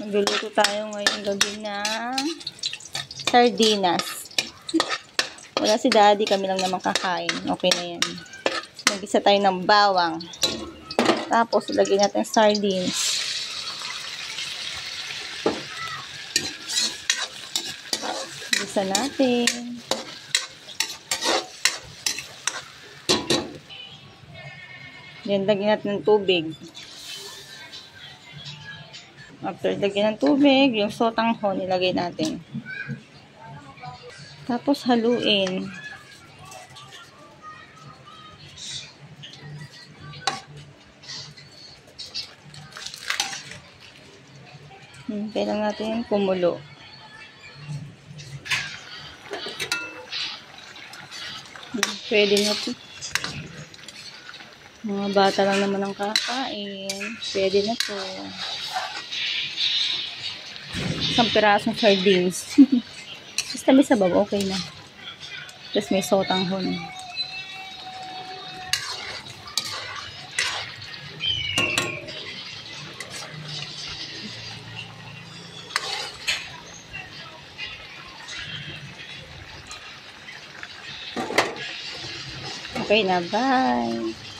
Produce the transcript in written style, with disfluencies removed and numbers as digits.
Magluluto tayo ngayong gabi ng sardinas. Wala si daddy, kami lang naman kakain. Okay na yan. Mag-isa tayo ng bawang. Tapos, ilagay natin sardines. Isa natin. Then, lagyan natin ng tubig. After lagyan ng tubig, yung sotanghon, ilagay natin. Tapos, haluin. Kailangan natin kumulo. Pwede na ito. Mga bata lang naman ang kakain. Pwede na ito. Isang pirasong sardines. Basta may sabaw, okay na. Tapos may sotanghon. Okay na, bye!